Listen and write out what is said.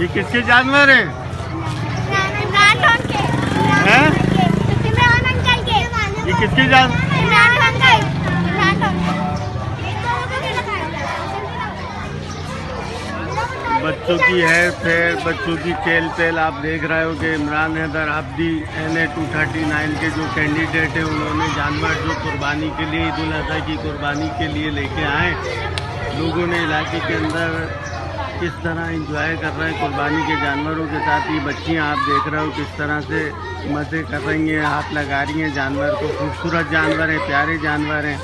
ये किसके जानवर हैं? हैं? ये किसके जानवर? बच्चों की हेयर फेयर, बच्चों की चेल पेल आप देख रहे हो कि इमरान हैदर अब्दी NA 239 के जो कैंडिडेट हैं उन्होंने जानवर जो कुर्बानी के लिए, ईद उल अज़हा की कुर्बानी के लिए लेके आए। लोगों ने इलाके के अंदर किस तरह एंजॉय कर रहे हैं कुर्बानी के जानवरों के साथ। ये बच्चियां आप देख रहे हो किस तरह से मज़े कर रही हैं, हाथ लगा रही हैं जानवर को। खूबसूरत जानवर हैं, प्यारे जानवर हैं।